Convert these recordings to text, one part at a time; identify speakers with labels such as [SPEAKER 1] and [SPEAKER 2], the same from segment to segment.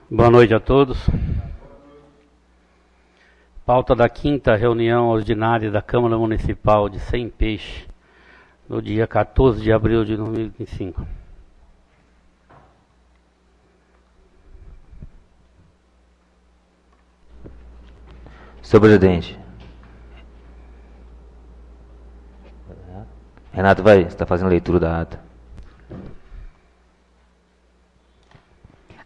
[SPEAKER 1] Boa noite a todos. Pauta da 5ª reunião ordinária da Câmara Municipal de Sem Peixe, no dia 14 de abril de 2025.
[SPEAKER 2] Senhor presidente. Renato você está fazendo a leitura da ata.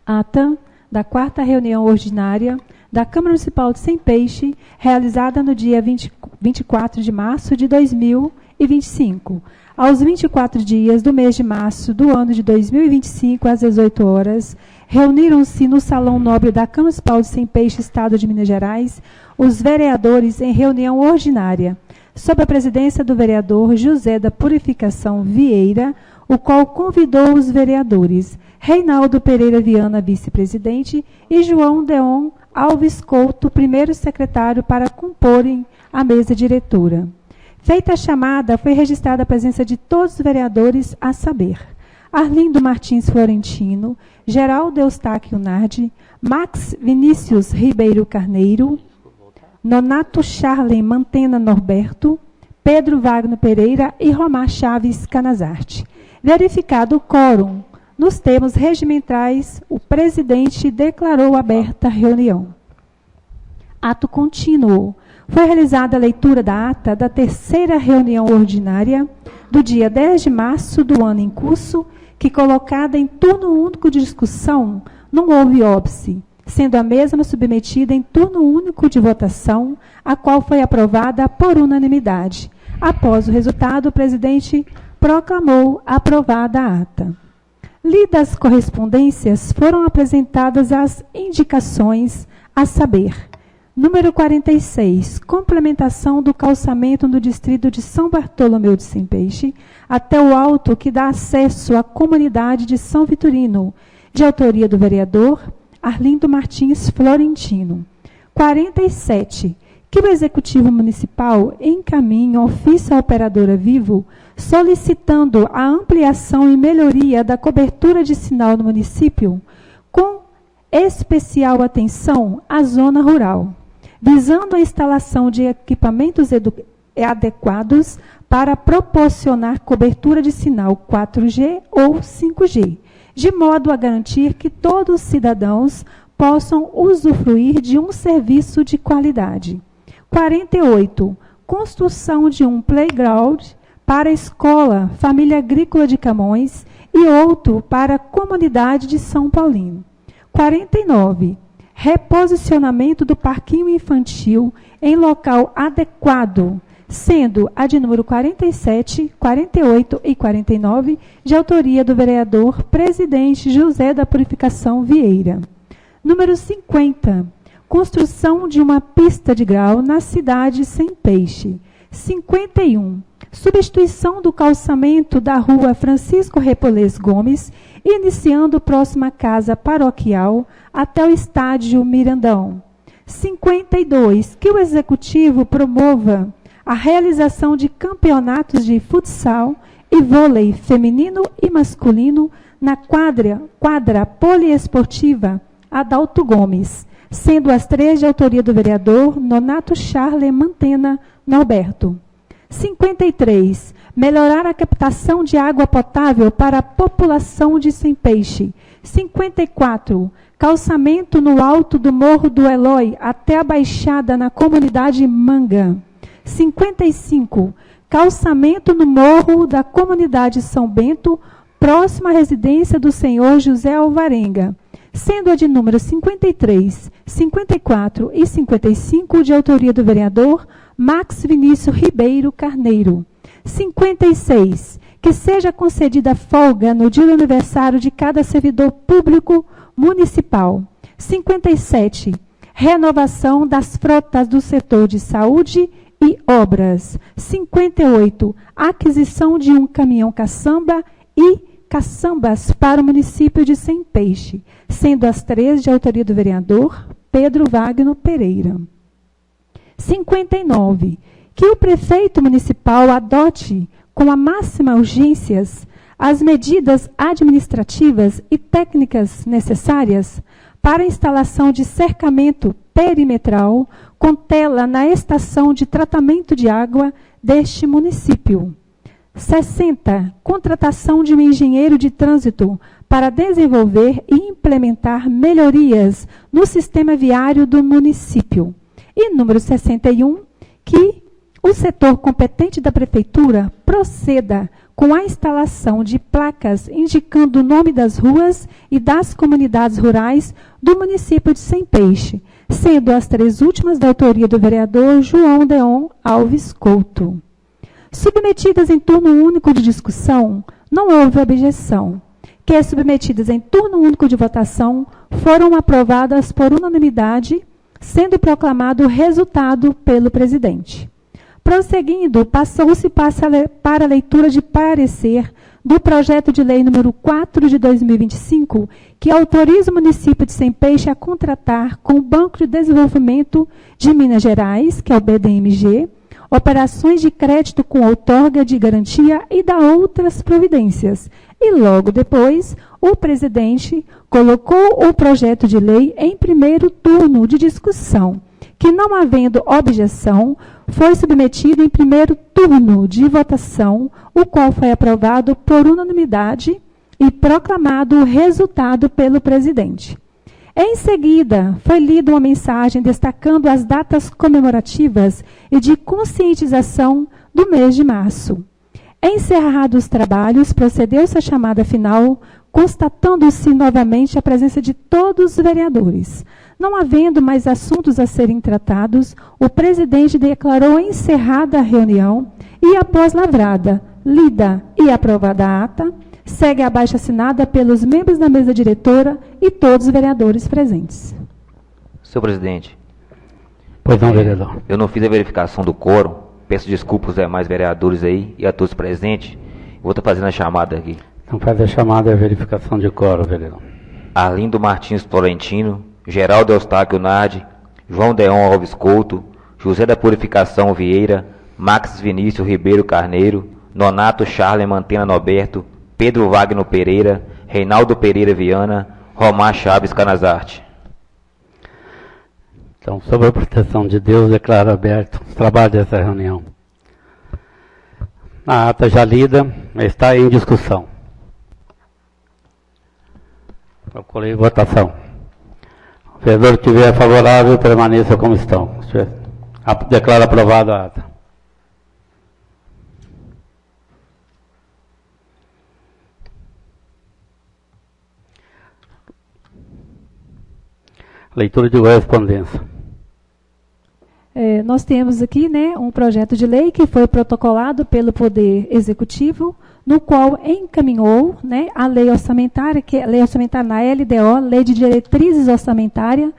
[SPEAKER 3] Ata da 4ª reunião ordinária da Câmara Municipal de Sem Peixe, realizada no dia 24 de março de 2025. Aos 24 dias do mês de março do ano de 2025, às 18 horas, reuniram-se no Salão Nobre da Câmara Municipal de Sem Peixe, Estado de Minas Gerais, os vereadores em reunião ordinária, sob a presidência do vereador José da Purificação Vieira, o qual convidou os vereadores Reinaldo Pereira Viana, vice-presidente, e João Deon Alves Couto, primeiro secretário, para comporem a mesa diretora. Feita a chamada, foi registrada a presença de todos os vereadores, a saber: Arlindo Martins Florentino, Geraldo Eustáquio Nardi, Max Vinícius Ribeiro Carneiro, Nonato Charlen Mantena Norberto, Pedro Wagner Pereira e Romar Chaves Canazarte. Verificado o quórum, nos termos regimentais, o presidente declarou aberta a reunião. Ato contínuo. Foi realizada a leitura da ata da 3ª reunião ordinária do dia 10 de março do ano em curso, que, colocada em turno único de discussão, não houve óbice, sendo a mesma submetida em turno único de votação, a qual foi aprovada por unanimidade. Após o resultado, o presidente proclamou aprovada a ata. Lidas as correspondências, foram apresentadas as indicações, a saber: número 46, complementação do calçamento no distrito de São Bartolomeu de Sem Peixe, até o alto que dá acesso à comunidade de São Vitorino, de autoria do vereador Arlindo Martins Florentino. 47, que o Executivo Municipal encaminhe ofício à operadora Vivo, solicitando a ampliação e melhoria da cobertura de sinal no município, com especial atenção à zona rural, visando a instalação de equipamentos adequados para proporcionar cobertura de sinal 4G ou 5G, de modo a garantir que todos os cidadãos possam usufruir de um serviço de qualidade. 48. Construção de um playground para a Escola Família Agrícola de Camões e outro para a comunidade de São Paulino. 49. Reposicionamento do parquinho infantil em local adequado, sendo a de número 47, 48 e 49, de autoria do vereador presidente José da Purificação Vieira. Número 50. Construção de uma pista de grau na cidade Sem Peixe. 51. Substituição do calçamento da rua Francisco Repolês Gomes, iniciando próxima casa paroquial até o estádio Mirandão. 52. Que o Executivo promova a realização de campeonatos de futsal e vôlei feminino e masculino na quadra poliesportiva Adalto Gomes, sendo as 3 de autoria do vereador Nonato Charlen Mantena Norberto. 53. Melhorar a captação de água potável para a população de Sem Peixe. 54. Calçamento no alto do Morro do Elói até a Baixada na comunidade Manga. 55. Calçamento no morro da comunidade São Bento, próximo à residência do senhor José Alvarenga, sendo a de número 53, 54 e 55 de autoria do vereador Max Vinícius Ribeiro Carneiro. 56. Que seja concedida folga no dia do aniversário de cada servidor público municipal. 57. Renovação das frotas do setor de saúde e obras. 58. Aquisição de um caminhão caçamba e caçambas para o município de Sem Peixe, sendo as 3 de autoria do vereador Pedro Wagner Pereira. 59. Que o prefeito municipal adote, com a máxima urgência, as medidas administrativas e técnicas necessárias para a instalação de cercamento perimetral com tela na estação de tratamento de água deste município. 60. Contratação de um engenheiro de trânsito para desenvolver e implementar melhorias no sistema viário do município. E número 61, que o setor competente da Prefeitura proceda com a instalação de placas indicando o nome das ruas e das comunidades rurais do município de Sem Peixe, sendo as 3 últimas da autoria do vereador João Deon Alves Couto. Submetidas em turno único de discussão, não houve objeção, que submetidas em turno único de votação foram aprovadas por unanimidade, sendo proclamado o resultado pelo presidente. Prosseguindo, passou-se para a leitura de parecer do projeto de lei número 4 de 2025, que autoriza o município de Sem Peixe a contratar com o Banco de Desenvolvimento de Minas Gerais, que é o BDMG, operações de crédito com outorga de garantia e da outras providências. E logo depois, o presidente colocou o projeto de lei em primeiro turno de discussão, que, não havendo objeção, foi submetido em primeiro turno de votação, o qual foi aprovado por unanimidade e proclamado o resultado pelo presidente. Em seguida, foi lida uma mensagem destacando as datas comemorativas e de conscientização do mês de março. Encerrados os trabalhos, procedeu-se à chamada final, constatando-se novamente a presença de todos os vereadores. Não havendo mais assuntos a serem tratados, o presidente declarou encerrada a reunião e, após lavrada, lida e aprovada a ata, segue abaixo assinada pelos membros da mesa diretora e todos os vereadores presentes.
[SPEAKER 2] Senhor presidente.
[SPEAKER 1] Pois não, vereador.
[SPEAKER 2] Eu não fiz a verificação do quórum. Peço desculpas aos demais vereadores aí e a todos presentes. Vou estar fazendo a chamada aqui.
[SPEAKER 1] Então faz a chamada e a verificação de quórum, vereador.
[SPEAKER 2] Arlindo Martins Florentino, Geraldo Eustáquio Nardi, João Deon Alves Couto, José da Purificação Vieira, Max Vinícius Ribeiro Carneiro, Nonato Charles Mantena Noberto, Pedro Wagner Pereira, Reinaldo Pereira Viana, Romar Chaves Canazarte.
[SPEAKER 1] Então, sob a proteção de Deus, declaro aberto os trabalhos dessa reunião. A ata já lida está em discussão. Procurei votação. O vereador que estiver favorável, permaneça como estão. Declaro aprovada a ata. Leitura de correspondência.
[SPEAKER 3] Nós temos aqui, né, um projeto de lei que foi protocolado pelo Poder Executivo, no qual encaminhou, né, a lei orçamentária, que é a lei orçamentária na LDO, Lei de Diretrizes Orçamentárias,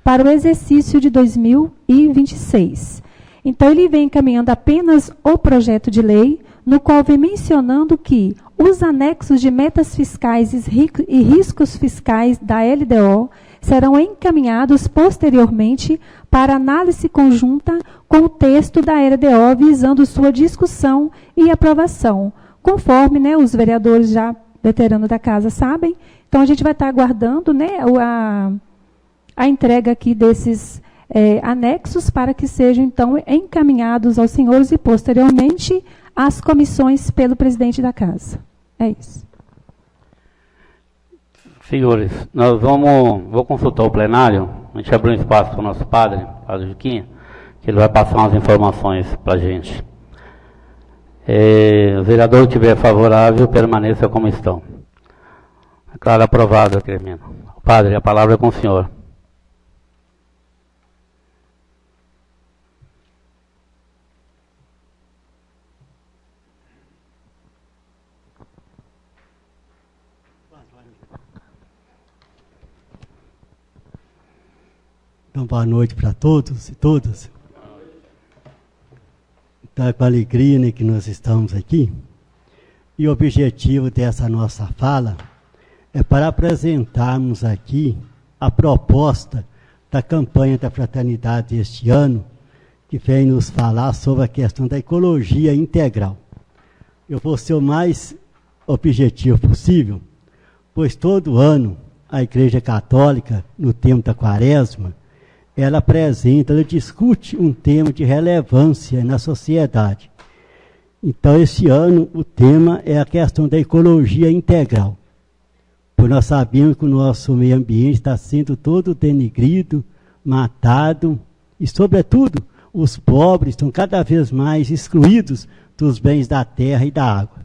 [SPEAKER 3] para o exercício de 2026. Então, ele vem encaminhando apenas o projeto de lei, no qual vem mencionando que os anexos de metas fiscais e riscos fiscais da LDO serão encaminhados posteriormente para análise conjunta com o texto da LDO, visando sua discussão e aprovação, conforme, né, os vereadores já veteranos da casa sabem. Então, a gente vai estar aguardando, né, a entrega aqui desses anexos para que sejam, então, encaminhados aos senhores e, posteriormente, às comissões pelo presidente da casa. É isso.
[SPEAKER 1] Senhores, vou consultar o plenário. A gente abriu um espaço para o nosso padre Juquinha, que ele vai passar umas informações para a gente. O vereador que estiver favorável, permaneça como estão. Declaro aprovado, termino. Padre, a palavra é com o senhor.
[SPEAKER 4] Então, boa noite para todos e todas. Então, é com alegria, né, que nós estamos aqui. E o objetivo dessa nossa fala é para apresentarmos aqui a proposta da campanha da fraternidade este ano, que vem nos falar sobre a questão da ecologia integral. Eu vou ser o mais objetivo possível, pois todo ano a Igreja Católica, no tempo da Quaresma, ela discute um tema de relevância na sociedade. Então, esse ano, o tema é a questão da ecologia integral. Pois nós sabemos que o nosso meio ambiente está sendo todo denegrido, matado, e, sobretudo, os pobres estão cada vez mais excluídos dos bens da terra e da água.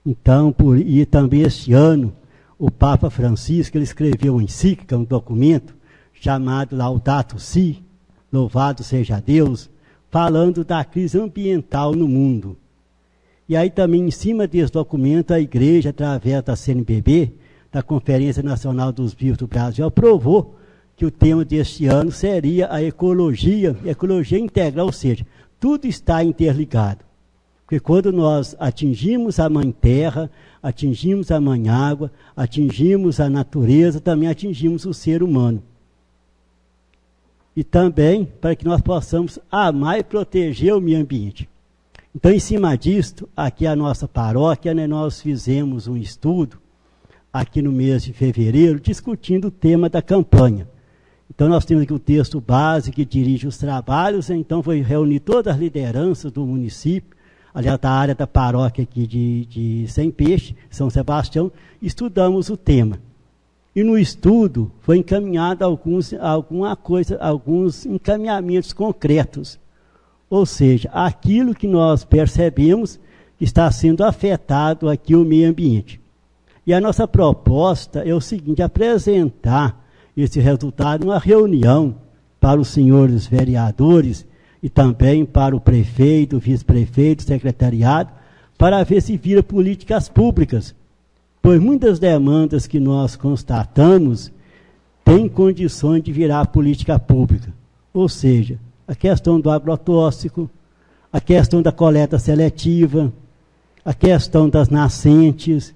[SPEAKER 4] Então, e também este ano, o Papa Francisco ele escreveu uma encíclica, um documento, chamado Laudato Si, Louvado Seja Deus, falando da crise ambiental no mundo. E aí também, em cima desse documento, a Igreja, através da CNBB, da Conferência Nacional dos Bispos do Brasil, aprovou que o tema deste ano seria a ecologia integral, ou seja, tudo está interligado. Porque quando nós atingimos a Mãe Terra, atingimos a Mãe Água, atingimos a natureza, também atingimos o ser humano. E também para que nós possamos amar e proteger o meio ambiente. Então, em cima disto, aqui a nossa paróquia, né, nós fizemos um estudo, aqui no mês de fevereiro, discutindo o tema da campanha. Então, nós temos aqui o texto base que dirige os trabalhos, então foi reunir todas as lideranças do município, aliás, da área da paróquia aqui de Sem Peixe, São Sebastião, estudamos o tema. E no estudo foi encaminhado alguns encaminhamentos concretos. Ou seja, aquilo que nós percebemos que está sendo afetado aqui o meio ambiente. E a nossa proposta é o seguinte, apresentar esse resultado numa reunião para os senhores vereadores e também para o prefeito, o vice-prefeito, o secretariado, para ver se vira políticas públicas. Pois muitas demandas que nós constatamos têm condições de virar política pública. Ou seja, a questão do agrotóxico, a questão da coleta seletiva, a questão das nascentes.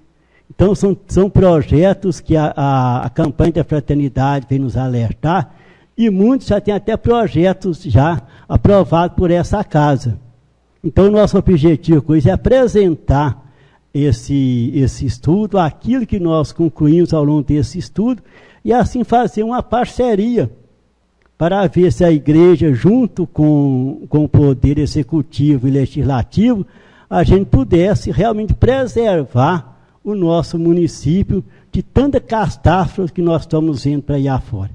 [SPEAKER 4] Então, são projetos que a campanha da fraternidade vem nos alertar, e muitos já têm até projetos já aprovados por essa casa. Então, o nosso objetivo com isso é apresentar esse estudo, aquilo que nós concluímos ao longo desse estudo, e assim fazer uma parceria para ver se a igreja, junto com o poder executivo e legislativo, a gente pudesse realmente preservar o nosso município de tanta catástrofe que nós estamos vendo para aí afora.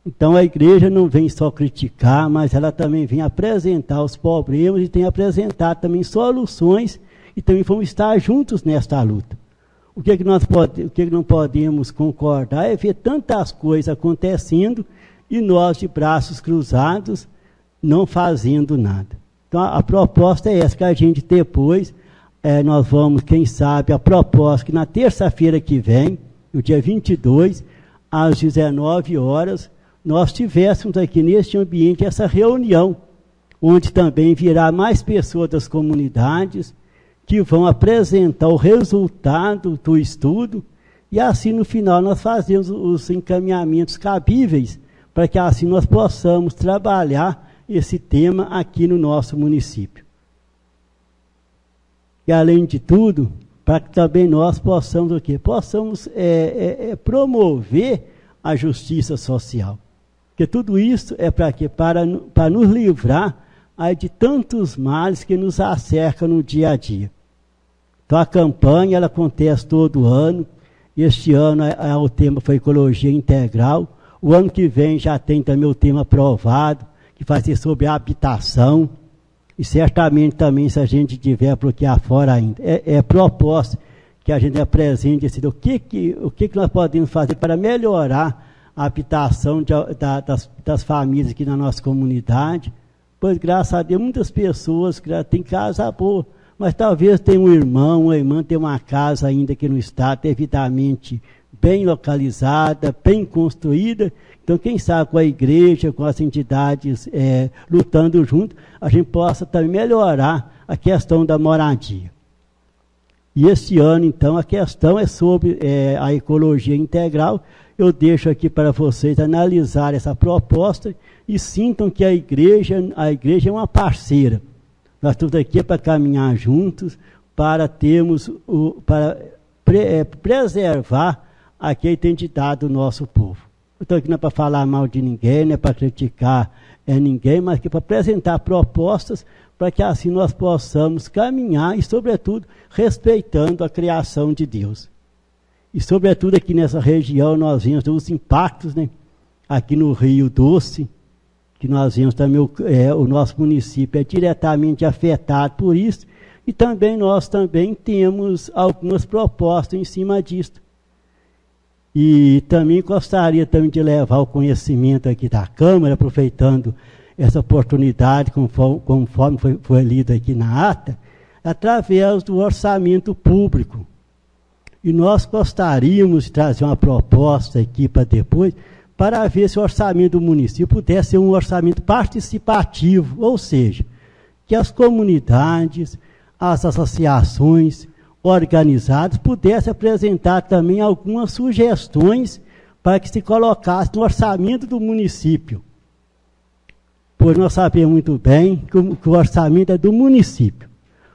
[SPEAKER 4] Então a igreja não vem só criticar, mas ela também vem apresentar os problemas e tem apresentado também soluções, e também vamos estar juntos nesta luta. O que não podemos concordar é ver tantas coisas acontecendo e nós de braços cruzados não fazendo nada. Então a proposta é essa, que a gente depois, nós vamos, quem sabe, a proposta que na terça-feira que vem, no dia 22, às 19 horas, nós tivéssemos aqui neste ambiente essa reunião, onde também virá mais pessoas das comunidades, que vão apresentar o resultado do estudo, e assim no final nós fazemos os encaminhamentos cabíveis, para que assim nós possamos trabalhar esse tema aqui no nosso município. E além de tudo, para que também nós possamos o quê? Possamos promover a justiça social. Porque tudo isso é para quê? Para nos livrar de tantos males que nos acercam no dia a dia. Então a campanha ela acontece todo ano. Este ano o tema foi ecologia integral. O ano que vem já tem também o tema aprovado, que vai ser sobre a habitação. E certamente também, se a gente tiver por aqui afora ainda, é proposta que a gente apresente o que nós podemos fazer para melhorar a habitação das famílias aqui na nossa comunidade. Pois, graças a Deus, muitas pessoas que têm casa boa, mas talvez tenha um irmão, uma irmã, tem uma casa ainda que não está devidamente bem localizada, bem construída. Então, quem sabe com a igreja, com as entidades lutando junto, a gente possa também melhorar a questão da moradia. E este ano, então, a questão é sobre a ecologia integral. Eu deixo aqui para vocês analisar essa proposta e sintam que a igreja é uma parceira. Nós estamos aqui para caminhar juntos, para termos, para preservar aqui a identidade do nosso povo. Eu estou aqui não é para falar mal de ninguém, não é para criticar ninguém, mas aqui para apresentar propostas para que assim nós possamos caminhar e, sobretudo, respeitando a criação de Deus. E, sobretudo, aqui nessa região nós vemos os impactos, né? Aqui no Rio Doce, que nós vemos também o nosso município é diretamente afetado por isso, e também nós também temos algumas propostas em cima disso. E também gostaria também de levar o conhecimento aqui da Câmara, aproveitando essa oportunidade, conforme foi lido aqui na ata, através do orçamento público. E nós gostaríamos de trazer uma proposta aqui para depois, para ver se o orçamento do município pudesse ser um orçamento participativo, ou seja, que as comunidades, as associações organizadas pudessem apresentar também algumas sugestões para que se colocasse no orçamento do município. Pois nós sabemos muito bem que o orçamento é do município.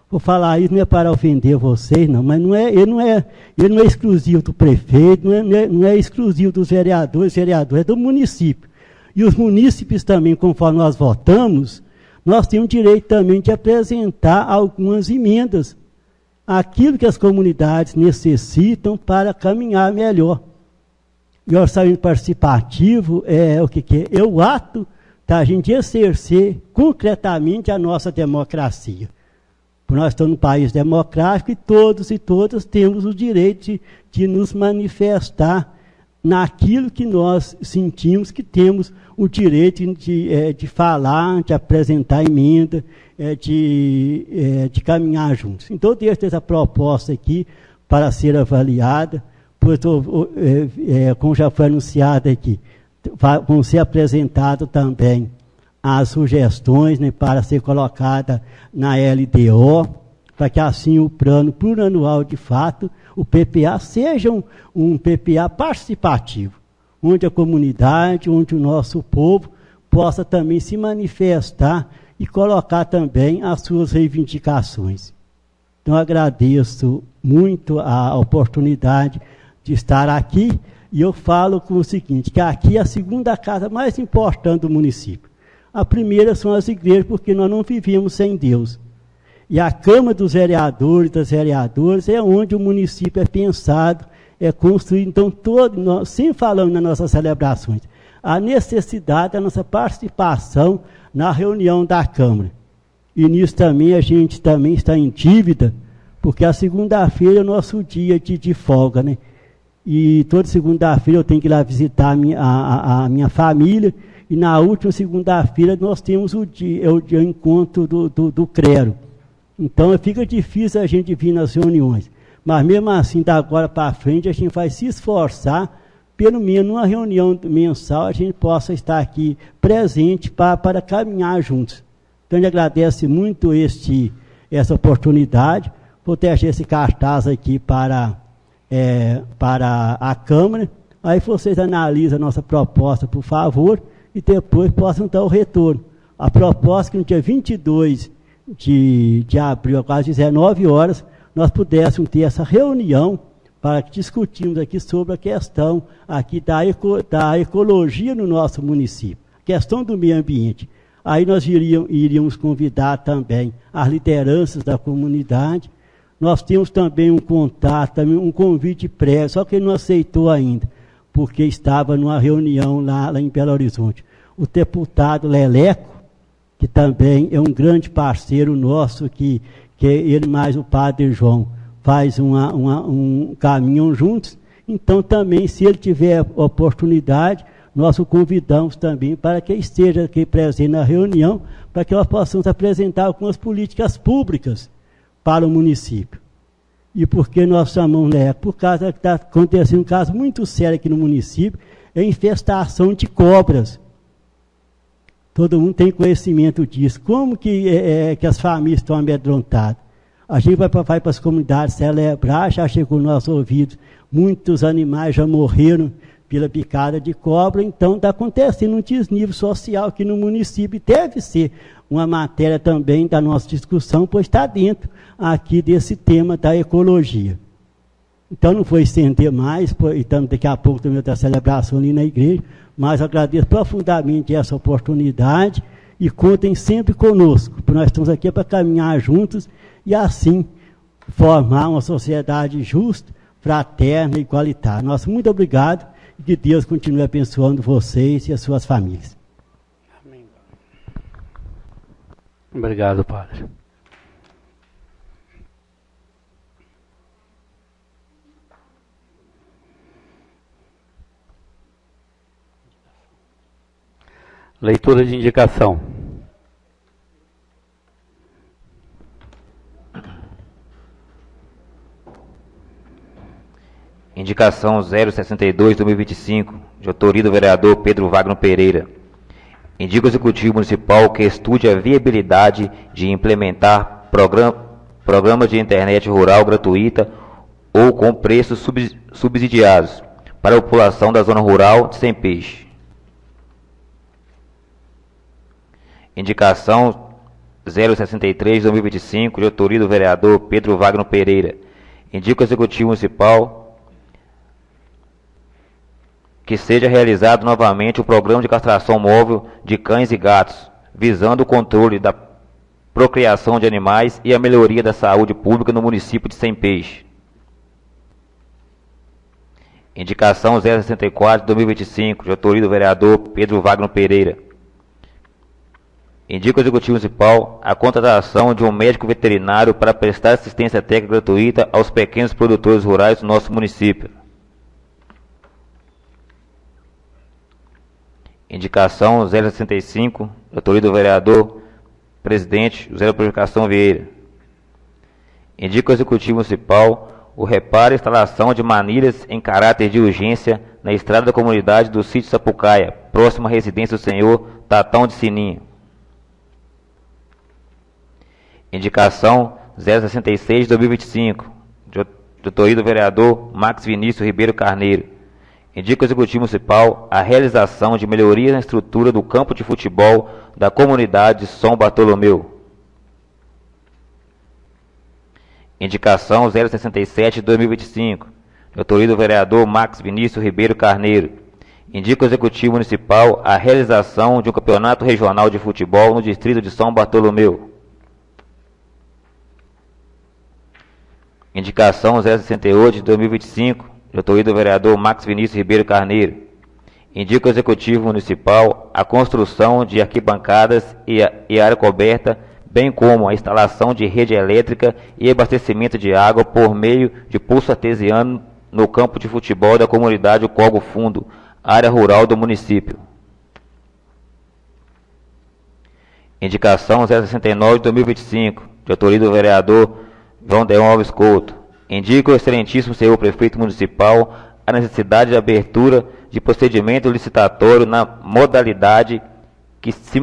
[SPEAKER 4] Vou falar isso não é para ofender vocês, não, mas ele não é exclusivo do prefeito, não é exclusivo dos vereadores, é do município. E os munícipes também, conforme nós votamos, nós temos direito também de apresentar algumas emendas, aquilo que as comunidades necessitam para caminhar melhor. E o orçamento participativo é o que é? É o ato da gente exercer concretamente a nossa democracia. Nós estamos num país democrático e todos e todas temos o direito de nos manifestar naquilo que nós sentimos que temos o direito de falar, de apresentar emenda, de caminhar juntos. Então, eu deixo essa proposta aqui para ser avaliada, pois como já foi anunciado aqui, vão ser apresentadas também as sugestões, né, para ser colocada na LDO, para que assim o plano plurianual de fato, o PPA, seja um PPA participativo, onde a comunidade, onde o nosso povo possa também se manifestar e colocar também as suas reivindicações. Então, agradeço muito a oportunidade de estar aqui, e eu falo com o seguinte, que aqui é a segunda casa mais importante do município. A primeira são as igrejas, porque nós não vivemos sem Deus. E a Câmara dos Vereadores, das vereadoras, é onde o município é pensado, é construído. Então, nós sempre falamos nas nossas celebrações, a necessidade da nossa participação na reunião da Câmara. E nisso também a gente também está em dívida, porque a segunda-feira é o nosso dia de folga, né? E toda segunda-feira eu tenho que ir lá visitar a minha família. E na última segunda-feira nós temos o encontro do clero. Então fica difícil a gente vir nas reuniões. Mas mesmo assim, da agora para frente, a gente vai se esforçar, pelo menos numa reunião mensal, a gente possa estar aqui presente para caminhar juntos. Então, eu agradeço muito essa oportunidade. Vou deixar esse cartaz aqui para a Câmara. Aí vocês analisam a nossa proposta, por favor, e depois possam dar o retorno. A proposta que no dia 22 de abril, às quase 19 horas, nós pudéssemos ter essa reunião para que discutirmos aqui sobre a questão aqui da ecologia no nosso município, a questão do meio ambiente. Aí nós iríamos convidar também as lideranças da comunidade. Nós temos também um contato, também um convite prévio, só que ele não aceitou ainda, porque estava numa reunião lá em Belo Horizonte. O deputado Leleco, que também é um grande parceiro nosso, que ele mais o padre João faz um caminho juntos. Então também, se ele tiver oportunidade, nós o convidamos também para que esteja aqui presente na reunião, para que nós possamos apresentar algumas políticas públicas para o município. E por que nós chamamos Leleco? Por causa que está acontecendo um caso muito sério aqui no município, é a infestação de cobras. Todo mundo tem conhecimento disso. Como que as famílias estão amedrontadas? A gente vai para as comunidades celebrar, já chegou nos nossos ouvidos, muitos animais já morreram pela picada de cobra, então está acontecendo um desnível social aqui no município. Deve ser uma matéria também da nossa discussão, pois está dentro aqui desse tema da ecologia. Então não vou estender mais, então daqui a pouco também outra celebração ali na igreja, mas agradeço profundamente essa oportunidade e contem sempre conosco, porque nós estamos aqui para caminhar juntos e assim formar uma sociedade justa, fraterna e igualitária. Nosso muito obrigado e que Deus continue abençoando vocês e as suas famílias.
[SPEAKER 1] Amém. Obrigado, Padre. Leitura de indicação.
[SPEAKER 2] Indicação 062/2025, de autoria do vereador Pedro Wagner Pereira. Indica o Executivo Municipal que estude a viabilidade de implementar programas de internet rural gratuita ou com preços subsidiados para a população da zona rural de Sem Peixe. Indicação 063/2025, de autoria do vereador Pedro Wagner Pereira. Indica o Executivo Municipal que seja realizado novamente o programa de castração móvel de cães e gatos, visando o controle da procriação de animais e a melhoria da saúde pública no município de Sem Peixe. Indicação 064/2025, de autoria do vereador Pedro Wagner Pereira. Indica o Executivo Municipal a contratação de um médico veterinário para prestar assistência técnica gratuita aos pequenos produtores rurais do nosso município. Indicação 065, de autoria do vereador presidente José Purificação Vieira. Indica o Executivo Municipal o reparo e instalação de manilhas em caráter de urgência na estrada da comunidade do sítio Sapucaia, próxima à residência do senhor Tatão de Sininho. Indicação 066/2025, de autoria do vereador Max Vinícius Ribeiro Carneiro. Indica o Executivo Municipal a realização de melhorias na estrutura do campo de futebol da comunidade de São Bartolomeu. Indicação 067/2025, de autoria do vereador Max Vinícius Ribeiro Carneiro. Indica o Executivo Municipal a realização de um campeonato regional de futebol no distrito de São Bartolomeu. Indicação 068/2025, de autoria do vereador Max Vinícius Ribeiro Carneiro. Indica o Executivo Municipal a construção de arquibancadas e área coberta, bem como a instalação de rede elétrica e abastecimento de água por meio de pulso artesiano no campo de futebol da comunidade Cogo Fundo, área rural do município. Indicação 069/2025, de autoria do vereador João Deon Alves Couto. Indica o excelentíssimo senhor prefeito municipal a necessidade de abertura de procedimento licitatório na modalidade que se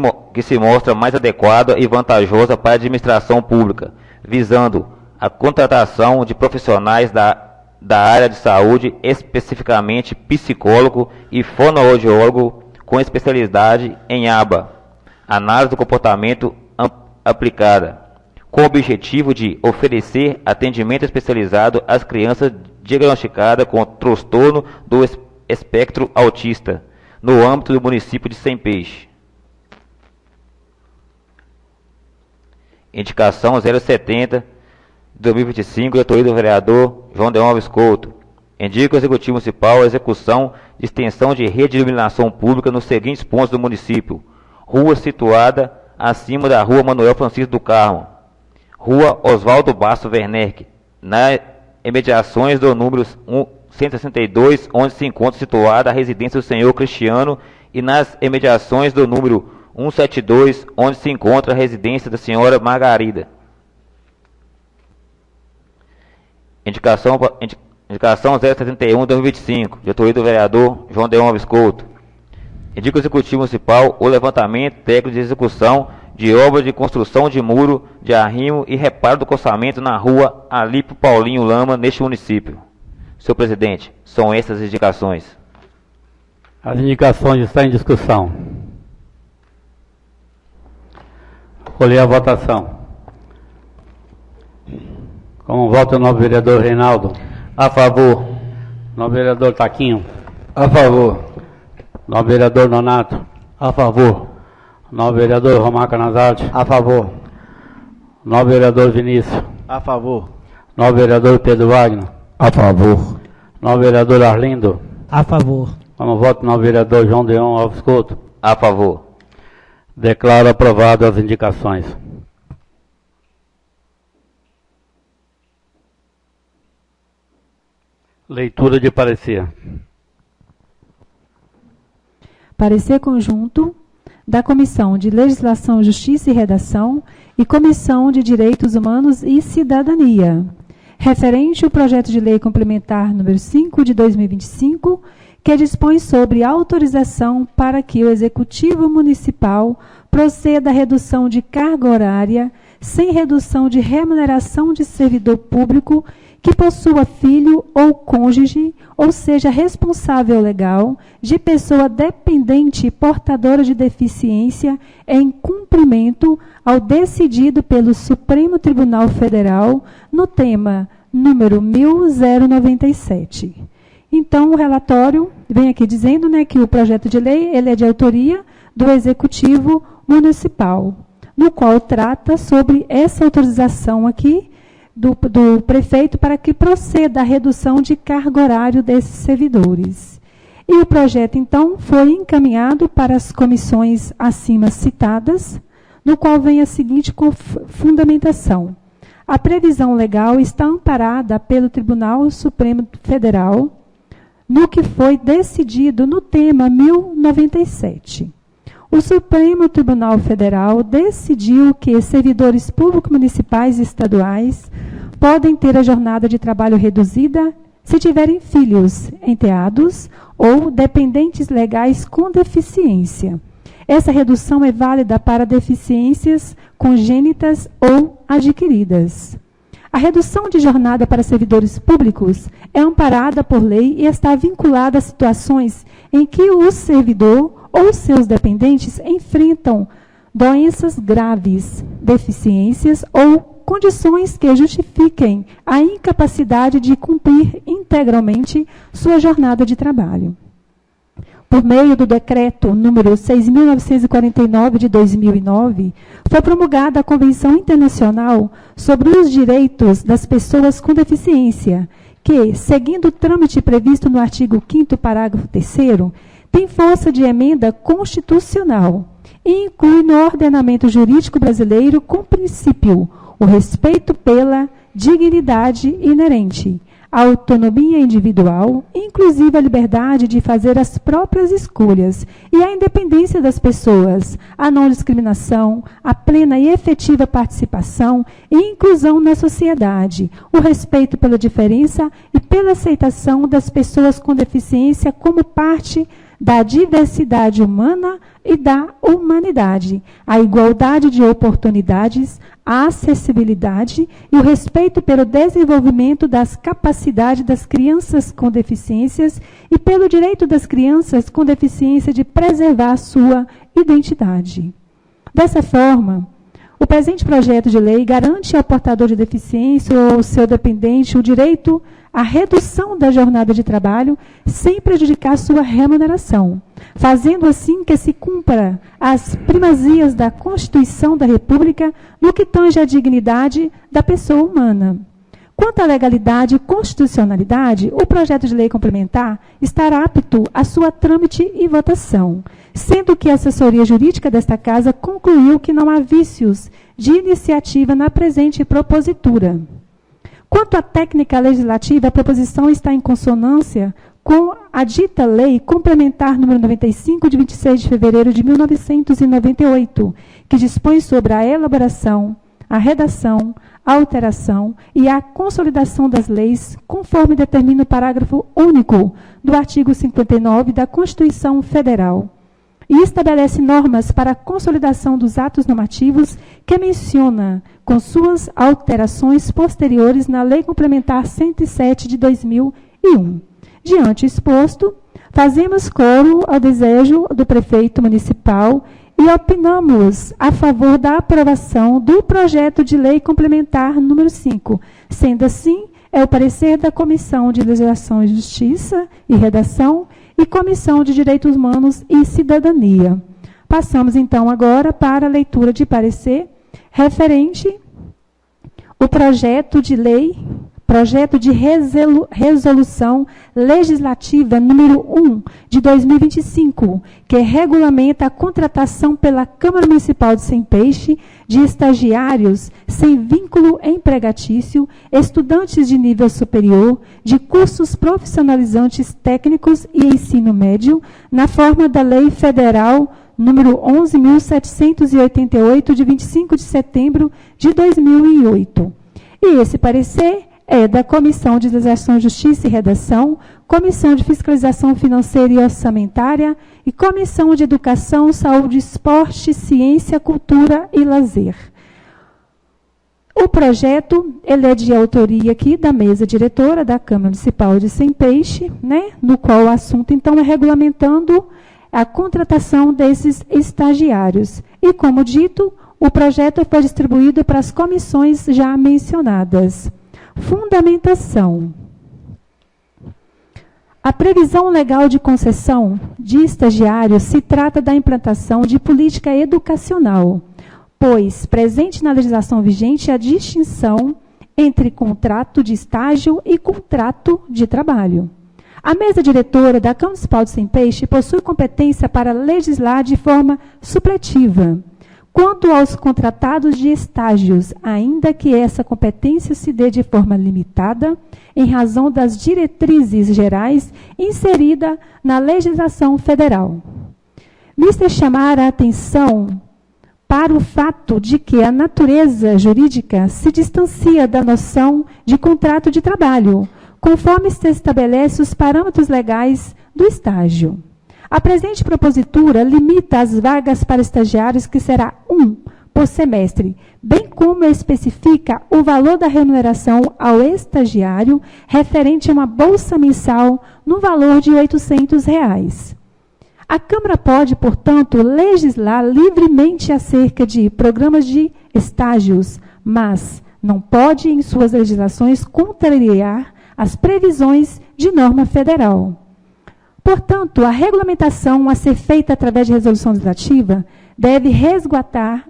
[SPEAKER 2] mostra mais adequada e vantajosa para a administração pública, visando a contratação de profissionais da área de saúde, especificamente psicólogo e fonoaudiólogo com especialidade em ABA, análise do comportamento aplicada, com o objetivo de oferecer atendimento especializado às crianças diagnosticadas com transtorno do espectro autista, no âmbito do município de Sem Peixe. Indicação 070/2025, de autoria do vereador João Deon Alves Couto. Indica o Executivo Municipal a execução de extensão de rede de iluminação pública nos seguintes pontos do município: rua situada acima da rua Manuel Francisco do Carmo, Rua Oswaldo Basso Werneck, nas imediações do número 162, onde se encontra situada a residência do senhor Cristiano, e nas imediações do número 172, onde se encontra a residência da senhora Margarida. Indicação 071/2025, de autoria do vereador João Deon Alves Couto. Indica o Executivo Municipal o levantamento técnico de execução de obra de construção de muro de arrimo e reparo do calçamento na rua Alípio Paulinho Lama, neste município. Senhor presidente, são essas as indicações.
[SPEAKER 1] As indicações estão em discussão. Colher a votação. Como vota o novo vereador Reinaldo?
[SPEAKER 2] A favor.
[SPEAKER 1] Novo vereador Taquinho.
[SPEAKER 2] A favor.
[SPEAKER 1] Novo vereador Nonato.
[SPEAKER 2] A favor.
[SPEAKER 1] Novo vereador Romar Canazarte.
[SPEAKER 2] A favor.
[SPEAKER 1] Novo vereador Vinícius.
[SPEAKER 2] A favor.
[SPEAKER 1] Novo vereador Pedro Wagner.
[SPEAKER 2] A favor.
[SPEAKER 1] Novo vereador Arlindo.
[SPEAKER 4] A favor.
[SPEAKER 1] Vamos voto novo vereador João Deon Alves Couto.
[SPEAKER 2] A favor.
[SPEAKER 1] Declaro aprovado as indicações. Leitura de parecer.
[SPEAKER 3] Parecer conjunto da Comissão de Legislação, Justiça e Redação e Comissão de Direitos Humanos e Cidadania, referente ao projeto de lei complementar número 5 de 2025, que dispõe sobre autorização para que o Executivo Municipal proceda à redução de carga horária sem redução de remuneração de servidor público que possua filho ou cônjuge, ou seja, responsável legal, de pessoa dependente portadora de deficiência em cumprimento ao decidido pelo Supremo Tribunal Federal no tema número 1097. Então, o relatório vem aqui dizendo, né, que o projeto de lei ele é de autoria do Executivo Municipal, no qual trata sobre essa autorização aqui do prefeito para que proceda a redução de carga horária desses servidores. E o projeto, então, foi encaminhado para as comissões acima citadas, no qual vem a seguinte fundamentação. A previsão legal está amparada pelo Tribunal Supremo Federal, no que foi decidido no tema 1097. O Supremo Tribunal Federal decidiu que servidores públicos municipais e estaduais podem ter a jornada de trabalho reduzida se tiverem filhos, enteados ou dependentes legais com deficiência. Essa redução é válida para deficiências congênitas ou adquiridas. A redução de jornada para servidores públicos é amparada por lei e está vinculada a situações em que o servidor ou seus dependentes enfrentam doenças graves, deficiências ou condições que justifiquem a incapacidade de cumprir integralmente sua jornada de trabalho. Por meio do decreto número 6.949 de 2009, foi promulgada a Convenção Internacional sobre os Direitos das Pessoas com Deficiência, que, seguindo o trâmite previsto no artigo 5º, parágrafo 3º, tem força de emenda constitucional e inclui no ordenamento jurídico brasileiro com princípio o respeito pela dignidade inerente, a autonomia individual, inclusive a liberdade de fazer as próprias escolhas e a independência das pessoas, a não discriminação, a plena e efetiva participação e inclusão na sociedade, o respeito pela diferença e pela aceitação das pessoas com deficiência como parte da diversidade humana e da humanidade, a igualdade de oportunidades, a acessibilidade e o respeito pelo desenvolvimento das capacidades das crianças com deficiências e pelo direito das crianças com deficiência de preservar sua identidade. Dessa forma, o presente projeto de lei garante ao portador de deficiência ou ao seu dependente o direito à redução da jornada de trabalho sem prejudicar sua remuneração, fazendo assim que se cumpra as primazias da Constituição da República no que tange à dignidade da pessoa humana. Quanto à legalidade e constitucionalidade, o projeto de lei complementar estará apto à sua trâmite e votação, sendo que a assessoria jurídica desta Casa concluiu que não há vícios de iniciativa na presente propositura. Quanto à técnica legislativa, a proposição está em consonância com a dita Lei Complementar número 95, de 26 de fevereiro de 1998, que dispõe sobre a elaboração, a redação, a alteração e a consolidação das leis, conforme determina o parágrafo único do artigo 59 da Constituição Federal, e estabelece normas para a consolidação dos atos normativos que menciona, com suas alterações posteriores, na Lei Complementar 107 de 2001. Diante exposto, fazemos coro ao desejo do prefeito municipal e opinamos a favor da aprovação do projeto de lei complementar número 5. Sendo assim, é o parecer da Comissão de Legislação e Justiça e Redação e Comissão de Direitos Humanos e Cidadania. Passamos, então, agora para a leitura de parecer referente ao projeto de lei, projeto de resolução legislativa número 1 de 2025, que regulamenta a contratação pela Câmara Municipal de Sempeixe de estagiários sem vínculo empregatício, estudantes de nível superior, de cursos profissionalizantes técnicos e ensino médio, na forma da Lei Federal número 11.788, de 25 de setembro de 2008. E esse parecer é da Comissão de Legislação, Justiça e Redação, Comissão de Fiscalização Financeira e Orçamentária e Comissão de Educação, Saúde, Esporte, Ciência, Cultura e Lazer. O projeto ele é de autoria aqui da mesa diretora da Câmara Municipal de Sempeixe, né, no qual o assunto, então, é regulamentando a contratação desses estagiários. E, como dito, o projeto foi distribuído para as comissões já mencionadas. Fundamentação. A previsão legal de concessão de estagiários se trata da implantação de política educacional, pois presente na legislação vigente a distinção entre contrato de estágio e contrato de trabalho. A mesa diretora da Câmara Municipal de Sempeixe possui competência para legislar de forma supletiva quanto aos contratados de estágios, ainda que essa competência se dê de forma limitada, em razão das diretrizes gerais inseridas na legislação federal. Vista chamar a atenção para o fato de que a natureza jurídica se distancia da noção de contrato de trabalho, conforme se estabelece os parâmetros legais do estágio. A presente propositura limita as vagas para estagiários, que será 1 por semestre, bem como especifica o valor da remuneração ao estagiário referente a uma bolsa mensal no valor de R$ 800. A Câmara pode, portanto, legislar livremente acerca de programas de estágios, mas não pode, em suas legislações, contrariar as previsões de norma federal. Portanto, a regulamentação a ser feita através de resolução legislativa deve resguardar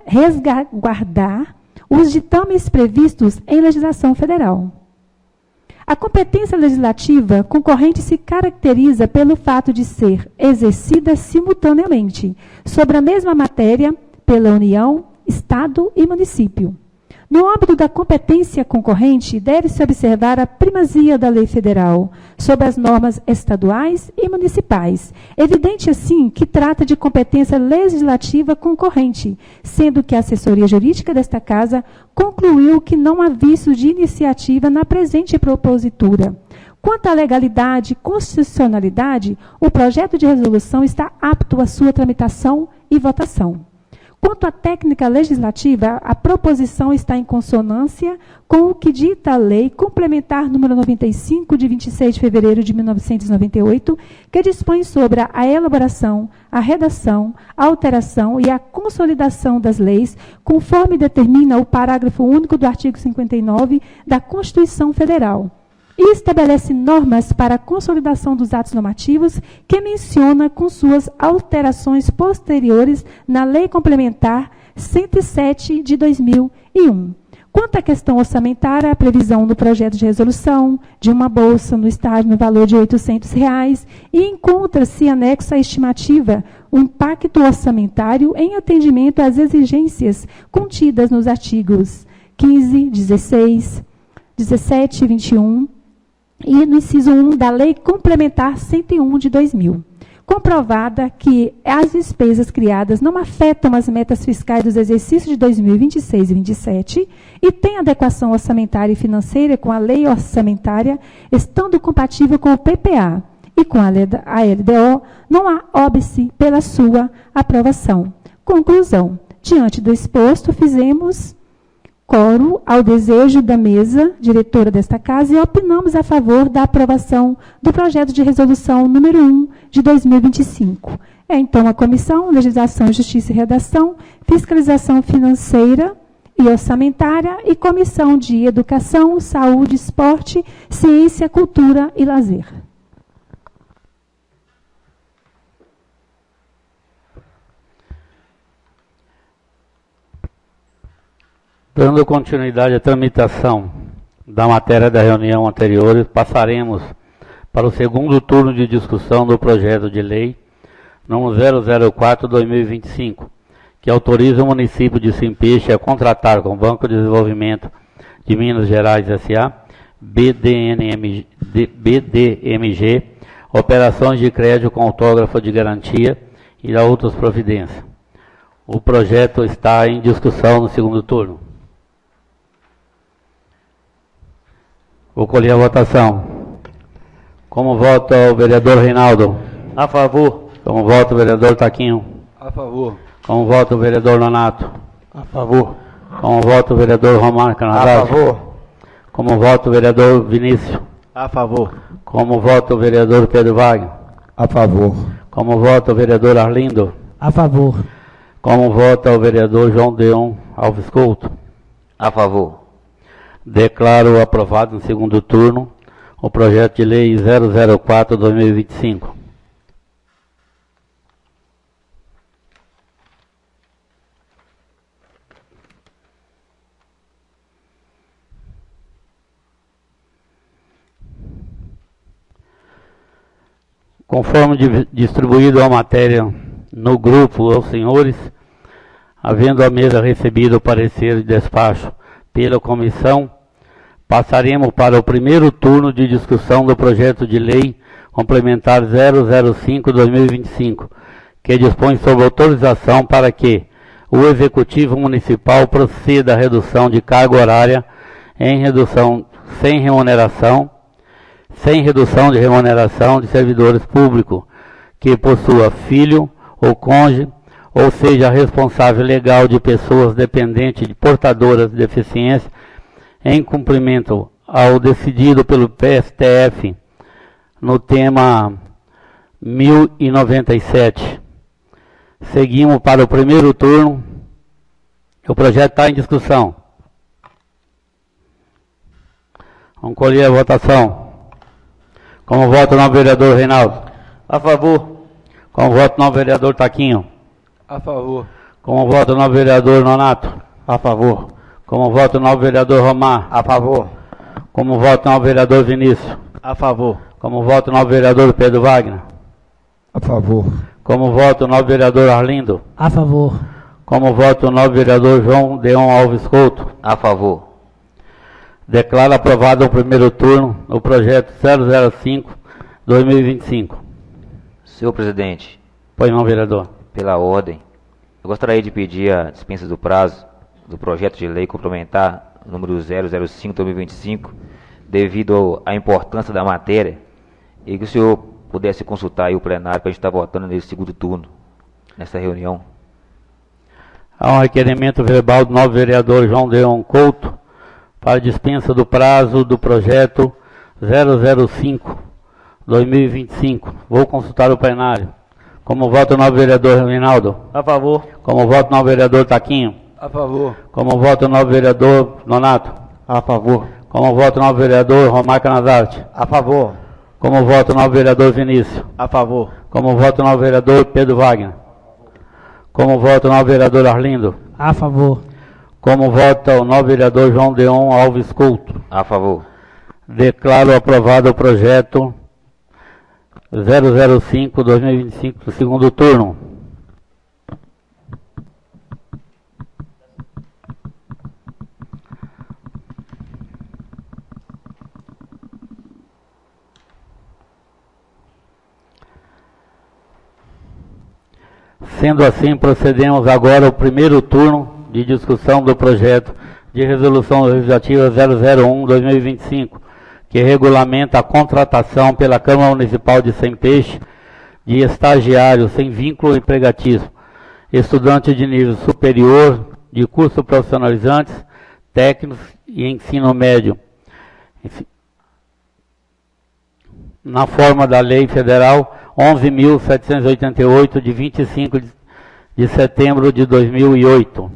[SPEAKER 3] os ditames previstos em legislação federal. A competência legislativa concorrente se caracteriza pelo fato de ser exercida simultaneamente sobre a mesma matéria pela União, Estado e município. No âmbito da competência concorrente, deve-se observar a primazia da lei federal sobre as normas estaduais e municipais. Evidente, assim, que trata de competência legislativa concorrente, sendo que a assessoria jurídica desta Casa concluiu que não há vício de iniciativa na presente propositura. Quanto à legalidade e constitucionalidade, o projeto de resolução está apto à sua tramitação e votação. Quanto à técnica legislativa, a proposição está em consonância com o que dita a Lei Complementar número 95, de 26 de fevereiro de 1998, que dispõe sobre a elaboração, a redação, a alteração e a consolidação das leis, conforme determina o parágrafo único do artigo 59 da Constituição Federal. E estabelece normas para a consolidação dos atos normativos, que menciona com suas alterações posteriores na Lei Complementar 107 de 2001. Quanto à questão orçamentária, a previsão no projeto de resolução de uma bolsa no estágio no valor de R$ 800 e encontra-se anexo à estimativa o impacto orçamentário em atendimento às exigências contidas nos artigos 15, 16, 17 e 21, e no inciso 1 da Lei Complementar 101 de 2000. Comprovada que as despesas criadas não afetam as metas fiscais dos exercícios de 2026 e 2027 e têm adequação orçamentária e financeira com a lei orçamentária, estando compatível com o PPA e com a LDO, não há óbice pela sua aprovação. Conclusão. Diante do exposto, fizemos coro ao desejo da mesa diretora desta Casa e opinamos a favor da aprovação do projeto de resolução número 1 de 2025. Então, a Comissão, Legislação, Justiça e Redação, Fiscalização Financeira e Orçamentária e Comissão de Educação, Saúde, Esporte, Ciência, Cultura e Lazer.
[SPEAKER 1] Dando continuidade à tramitação da matéria da reunião anterior, passaremos para o segundo turno de discussão do projeto de lei número 004/2025, que autoriza o município de Simpeixe a contratar com o Banco de Desenvolvimento de Minas Gerais S.A., BDMG, operações de crédito com autógrafo de garantia e outras providências. O projeto está em discussão no segundo turno. Vou colher a votação. Como vota o vereador Reinaldo?
[SPEAKER 5] A favor.
[SPEAKER 1] Como vota o vereador Taquinho?
[SPEAKER 5] A favor.
[SPEAKER 1] Como vota o vereador Nonato?
[SPEAKER 5] A favor.
[SPEAKER 1] Como vota o vereador Romar Canadá?
[SPEAKER 5] A favor.
[SPEAKER 1] Como vota o vereador Vinícius?
[SPEAKER 5] A favor.
[SPEAKER 1] Como vota o vereador Pedro Wagner?
[SPEAKER 5] A favor.
[SPEAKER 1] Como vota o vereador Arlindo?
[SPEAKER 5] A favor.
[SPEAKER 1] Como vota o vereador João Deon Alves Couto?
[SPEAKER 2] A favor.
[SPEAKER 1] Declaro aprovado no segundo turno o projeto de lei 004/2025. Conforme distribuído a matéria no grupo aos senhores, havendo a mesa recebido o parecer de despacho pela comissão, passaremos para o primeiro turno de discussão do projeto de lei complementar 005/2025, que dispõe sobre autorização para que o Executivo Municipal proceda à redução de carga horária sem redução de remuneração de servidores públicos que possua filho ou cônjuge, ou seja, responsável legal de pessoas dependentes de portadoras de deficiência, em cumprimento ao decidido pelo PSTF no tema 1097. Seguimos para o primeiro turno. O projeto está em discussão. Vamos colher a votação. Como vota o novo vereador Reinaldo?
[SPEAKER 5] A favor.
[SPEAKER 1] Como vota o novo vereador Taquinho?
[SPEAKER 5] A favor.
[SPEAKER 1] Como vota o novo vereador Nonato?
[SPEAKER 5] A favor.
[SPEAKER 1] Como vota o novo vereador Romar?
[SPEAKER 5] A favor.
[SPEAKER 1] Como vota o novo vereador Vinícius?
[SPEAKER 5] A favor.
[SPEAKER 1] Como vota o novo vereador Pedro Wagner?
[SPEAKER 5] A favor.
[SPEAKER 1] Como vota o novo vereador Arlindo?
[SPEAKER 5] A favor.
[SPEAKER 1] Como vota o novo vereador João Deon Alves Couto?
[SPEAKER 2] A favor.
[SPEAKER 1] Declaro aprovado o primeiro turno o projeto 005/2025.
[SPEAKER 2] Senhor presidente,
[SPEAKER 1] Pois não, vereador.
[SPEAKER 2] pela ordem, eu gostaria de pedir a dispensa do prazo do projeto de lei complementar número 005/2025, devido à importância da matéria, e que o senhor pudesse consultar aí o plenário para a gente estar votando nesse segundo turno, nessa reunião.
[SPEAKER 1] Há um requerimento verbal do novo vereador João Deon Couto para dispensa do prazo do projeto 005/2025. Vou consultar o plenário. Como vota o novo vereador Reinaldo?
[SPEAKER 5] A favor.
[SPEAKER 1] Como vota o novo vereador Taquinho?
[SPEAKER 5] A favor.
[SPEAKER 1] Como vota o novo vereador Nonato?
[SPEAKER 5] A favor.
[SPEAKER 1] Como vota o novo vereador Romar Canazarte?
[SPEAKER 5] A favor.
[SPEAKER 1] Como vota o novo vereador Vinícius?
[SPEAKER 5] A favor.
[SPEAKER 1] Como vota o novo vereador Pedro Wagner? Como vota o novo vereador Arlindo?
[SPEAKER 5] A favor.
[SPEAKER 1] Como vota o novo vereador João Deon Alves Couto?
[SPEAKER 2] A favor.
[SPEAKER 1] Declaro aprovado o projeto 005/2025 do segundo turno. Sendo assim, procedemos agora ao primeiro turno de discussão do projeto de resolução legislativa 001/2025, que regulamenta a contratação pela Câmara Municipal de Simpeixe de estagiários sem vínculo empregatício, estudantes de nível superior, de curso profissionalizantes, técnicos e ensino médio, na forma da Lei Federal 11.788, de 25 de setembro de 2008.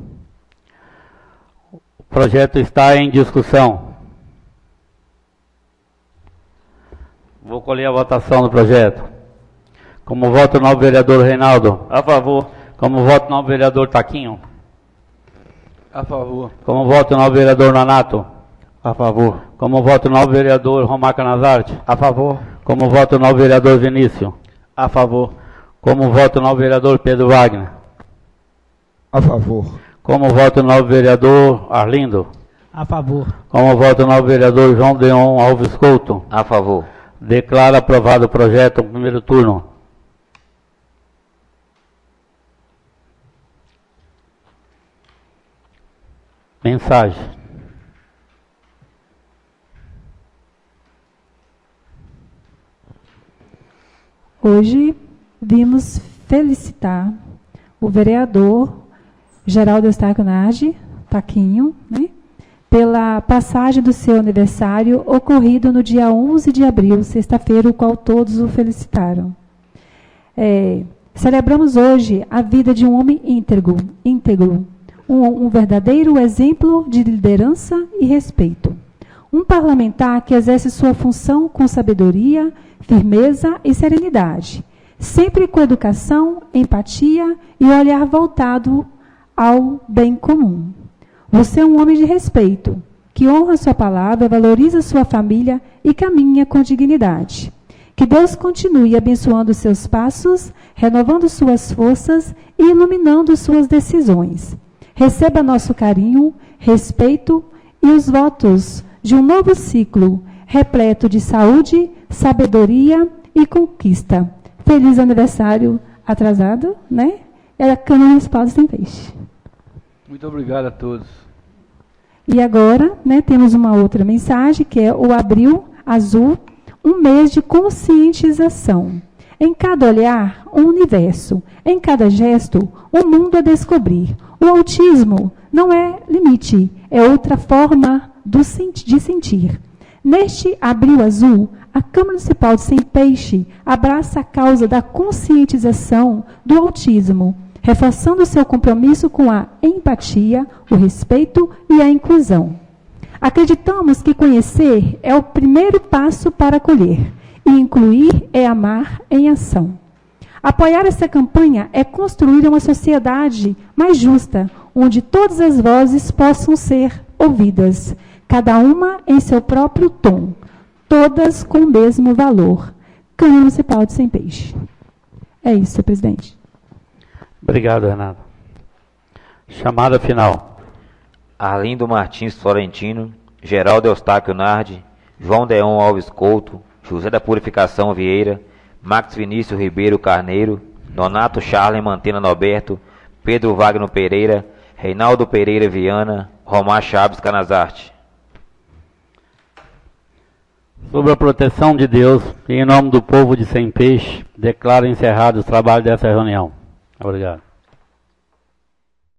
[SPEAKER 1] O projeto está em discussão. Vou colher a votação do projeto. Como voto o novo vereador Reinaldo?
[SPEAKER 5] A favor.
[SPEAKER 1] Como voto o novo vereador Taquinho?
[SPEAKER 5] A favor.
[SPEAKER 1] Como voto o novo vereador Nonato?
[SPEAKER 5] A favor.
[SPEAKER 1] Como voto o novo vereador Romar Canazarte?
[SPEAKER 5] A favor.
[SPEAKER 1] Como voto o novo vereador Vinícius?
[SPEAKER 5] A favor.
[SPEAKER 1] Como voto o novo vereador Pedro Wagner?
[SPEAKER 5] A favor.
[SPEAKER 1] Como voto o novo vereador Arlindo?
[SPEAKER 5] A favor.
[SPEAKER 1] Como voto o novo vereador João Deon Alves Couto?
[SPEAKER 2] A favor.
[SPEAKER 1] Declaro aprovado o projeto no primeiro turno. Mensagem.
[SPEAKER 3] Hoje vimos felicitar o vereador Geraldo Eustáquio Nardi, Taquinho, né, pela passagem do seu aniversário ocorrido no dia 11 de abril, sexta-feira, o qual todos o felicitaram. Celebramos hoje a vida de um homem íntegro, um verdadeiro exemplo de liderança e respeito. Um parlamentar que exerce sua função com sabedoria, firmeza e serenidade, sempre com educação, empatia e olhar voltado ao bem comum. Você é um homem de respeito, que honra sua palavra, valoriza sua família e caminha com dignidade. Que Deus continue abençoando seus passos, renovando suas forças e iluminando suas decisões. Receba nosso carinho, respeito e os votos de um novo ciclo, repleto de saúde, sabedoria e conquista. Feliz aniversário atrasado, né? É a Câmara Municipal de Sem Peixe.
[SPEAKER 5] Muito obrigado a todos.
[SPEAKER 3] E agora, né, temos uma outra mensagem, que é o Abril Azul, um mês de conscientização. Em cada olhar, um universo. Em cada gesto, um mundo a descobrir. O autismo não é limite, é outra forma de sentir. Neste Abril Azul, a Câmara Municipal de Sem Peixe abraça a causa da conscientização do autismo, reforçando seu compromisso com a empatia, o respeito e a inclusão. Acreditamos que conhecer é o primeiro passo para acolher, e incluir é amar em ação. Apoiar essa campanha é construir uma sociedade mais justa, onde todas as vozes possam ser ouvidas, cada uma em seu próprio tom, todas com o mesmo valor. Câmara Municipal de Sem Peixe. É isso, senhor presidente.
[SPEAKER 1] Obrigado, Renato. Chamada final.
[SPEAKER 2] Arlindo Martins Florentino, Geraldo Eustáquio Nardi, João Deon Alves Couto, José da Purificação Vieira, Max Vinícius Ribeiro Carneiro, Nonato Charles Mantena Norberto, Pedro Wagner Pereira, Reinaldo Pereira Viana, Romar Chaves Canazarte.
[SPEAKER 1] Sob a proteção de Deus e em nome do povo de Sem Peixe, declaro encerrado os trabalhos dessa reunião. Obrigado.